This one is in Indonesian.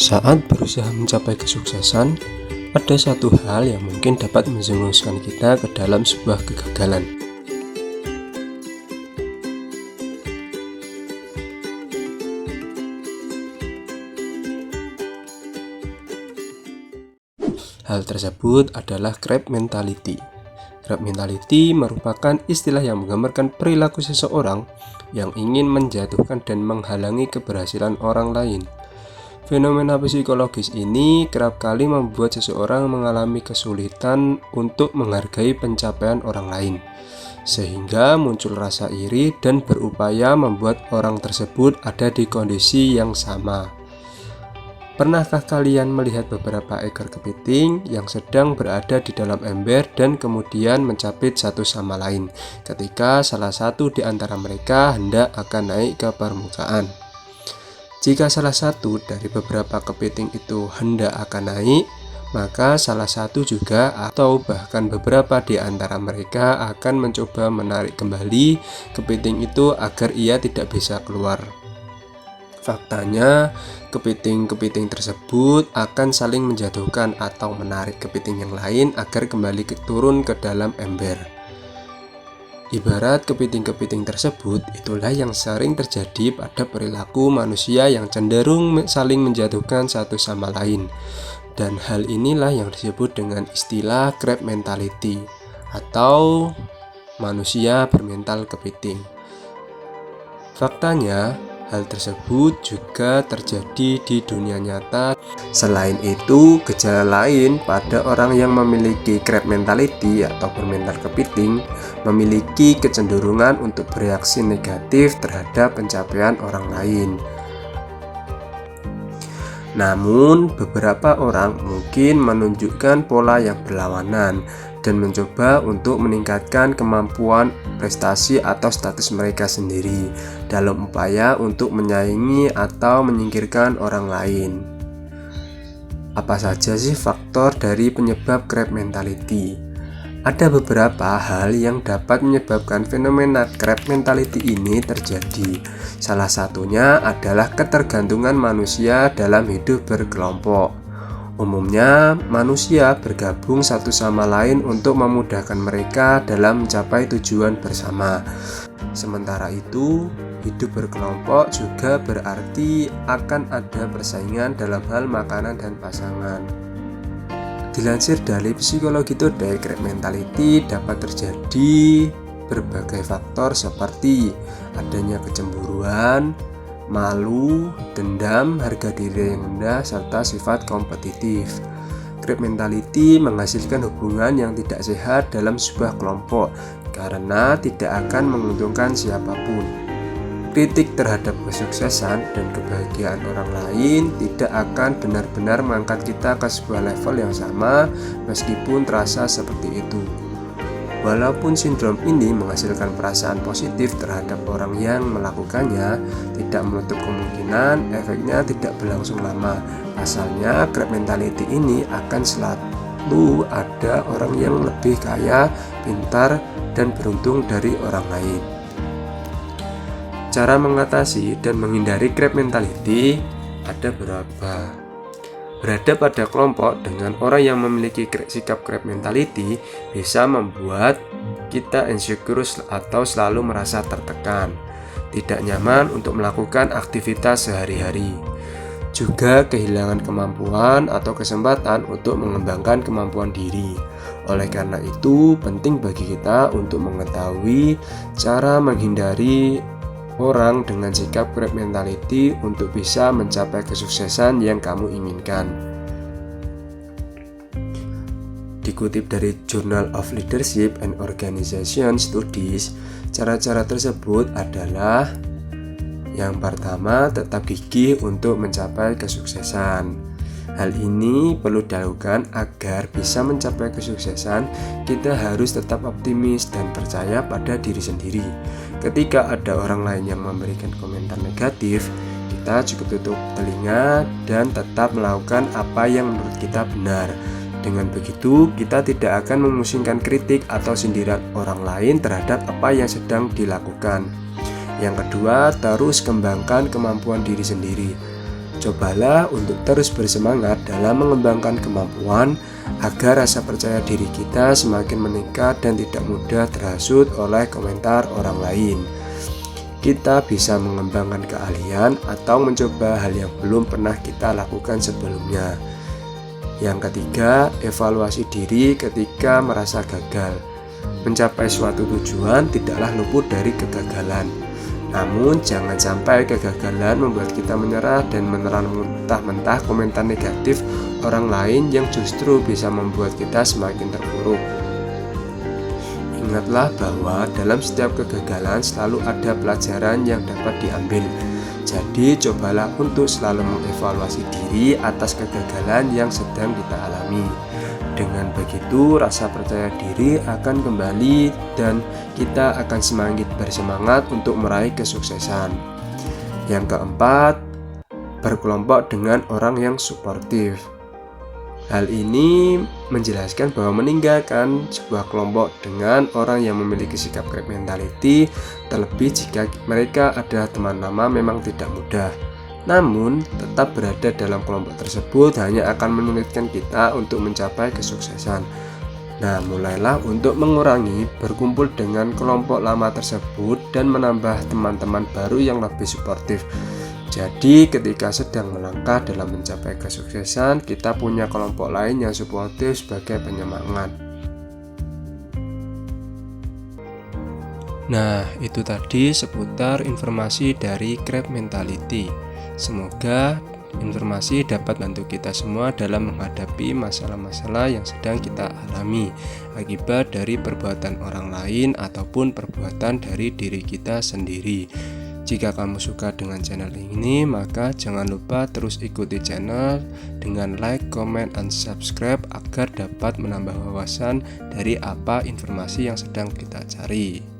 Saat berusaha mencapai kesuksesan, ada satu hal yang mungkin dapat menjerumuskan kita ke dalam sebuah kegagalan. Hal tersebut adalah grab mentality. Grab mentality merupakan istilah yang menggambarkan perilaku seseorang yang ingin menjatuhkan dan menghalangi keberhasilan orang lain. Fenomena psikologis ini kerap kali membuat seseorang mengalami kesulitan untuk menghargai pencapaian orang lain, sehingga muncul rasa iri dan berupaya membuat orang tersebut ada di kondisi yang sama. Pernahkah kalian melihat beberapa ekor kepiting yang sedang berada di dalam ember dan kemudian mencapit satu sama lain ketika salah satu di antara mereka hendak akan naik ke permukaan? Jika salah satu dari beberapa kepiting itu hendak akan naik, maka salah satu juga atau bahkan beberapa di antara mereka akan mencoba menarik kembali kepiting itu agar ia tidak bisa keluar. Faktanya, kepiting-kepiting tersebut akan saling menjatuhkan atau menarik kepiting yang lain agar kembali turun ke dalam ember. Ibarat kepiting-kepiting tersebut itulah yang sering terjadi pada perilaku manusia yang cenderung saling menjatuhkan satu sama lain. Dan hal inilah yang disebut dengan istilah grab mentality atau manusia bermental kepiting. Faktanya, hal tersebut juga terjadi di dunia nyata. Selain itu, gejala lain pada orang yang memiliki grab mentality atau bermental kepiting memiliki kecenderungan untuk bereaksi negatif terhadap pencapaian orang lain. Namun, beberapa orang mungkin menunjukkan pola yang berlawanan dan mencoba untuk meningkatkan kemampuan prestasi atau status mereka sendiri dalam upaya untuk menyaingi atau menyingkirkan orang lain. Apa saja sih faktor dari penyebab grab mentality? Ada beberapa hal yang dapat menyebabkan fenomena grab mentality ini terjadi. Salah satunya adalah ketergantungan manusia dalam hidup berkelompok. Umumnya, manusia bergabung satu sama lain untuk memudahkan mereka dalam mencapai tujuan bersama. Sementara itu, hidup berkelompok juga berarti akan ada persaingan dalam hal makanan dan pasangan. Dilansir dari Psikologi Today, grab mentality dapat terjadi berbagai faktor seperti adanya kecemburuan, malu, dendam, harga diri yang rendah, serta sifat kompetitif. Grab mentality menghasilkan hubungan yang tidak sehat dalam sebuah kelompok karena tidak akan menguntungkan siapapun. Kritik terhadap kesuksesan dan kebahagiaan orang lain tidak akan benar-benar mengangkat kita ke sebuah level yang sama meskipun terasa seperti itu. Walaupun sindrom ini menghasilkan perasaan positif terhadap orang yang melakukannya, tidak menutup kemungkinan efeknya tidak berlangsung lama. Pasalnya, grab mentality ini akan selalu ada orang yang lebih kaya, pintar, dan beruntung dari orang lain. Cara mengatasi dan menghindari grab mentality ada beberapa. Berada pada kelompok dengan orang yang memiliki sikap grab mentality bisa membuat kita insecure atau selalu merasa tertekan, tidak nyaman untuk melakukan aktivitas sehari-hari, juga kehilangan kemampuan atau kesempatan untuk mengembangkan kemampuan diri. Oleh karena itu, penting bagi kita untuk mengetahui cara menghindari orang dengan sikap grab mentality untuk bisa mencapai kesuksesan yang kamu inginkan. Dikutip dari Journal of Leadership and Organization Studies, cara-cara tersebut adalah: yang pertama, tetap gigih untuk mencapai kesuksesan. Hal ini perlu dilakukan agar bisa mencapai kesuksesan. Kita harus tetap optimis dan percaya pada diri sendiri. Ketika ada orang lain yang memberikan komentar negatif, kita cukup tutup telinga dan tetap melakukan apa yang menurut kita benar. Dengan begitu, kita tidak akan memusingkan kritik atau sindiran orang lain terhadap apa yang sedang dilakukan. Yang kedua, terus kembangkan kemampuan diri sendiri. Cobalah untuk terus bersemangat dalam mengembangkan kemampuan agar rasa percaya diri kita semakin meningkat dan tidak mudah terhasut oleh komentar orang lain. Kita bisa mengembangkan keahlian atau mencoba hal yang belum pernah kita lakukan sebelumnya. Yang ketiga, evaluasi diri ketika merasa gagal. Mencapai suatu tujuan tidaklah luput dari kegagalan. Namun jangan sampai kegagalan membuat kita menyerah dan menelan mentah-mentah komentar negatif orang lain yang justru bisa membuat kita semakin terpuruk. Ingatlah bahwa dalam setiap kegagalan selalu ada pelajaran yang dapat diambil. Jadi cobalah untuk selalu mengevaluasi diri atas kegagalan yang sedang kita alami. Dengan begitu, rasa percaya diri akan kembali dan kita akan semakin bersemangat untuk meraih kesuksesan. Yang keempat, berkelompok dengan orang yang suportif. Hal ini menjelaskan bahwa meninggalkan sebuah kelompok dengan orang yang memiliki sikap grab mentality, terlebih jika mereka adalah teman lama, memang tidak mudah. Namun, tetap berada dalam kelompok tersebut hanya akan menyulitkan kita untuk mencapai kesuksesan. Nah, mulailah untuk mengurangi berkumpul dengan kelompok lama tersebut dan menambah teman-teman baru yang lebih suportif. Jadi, ketika sedang melangkah dalam mencapai kesuksesan, kita punya kelompok lain yang suportif sebagai penyemangat. Nah, itu tadi seputar informasi dari grab mentality. Semoga informasi dapat bantu kita semua dalam menghadapi masalah-masalah yang sedang kita alami akibat dari perbuatan orang lain ataupun perbuatan dari diri kita sendiri. Jika kamu suka dengan channel ini, maka jangan lupa terus ikuti channel dengan like, comment, and subscribe agar dapat menambah wawasan dari apa informasi yang sedang kita cari.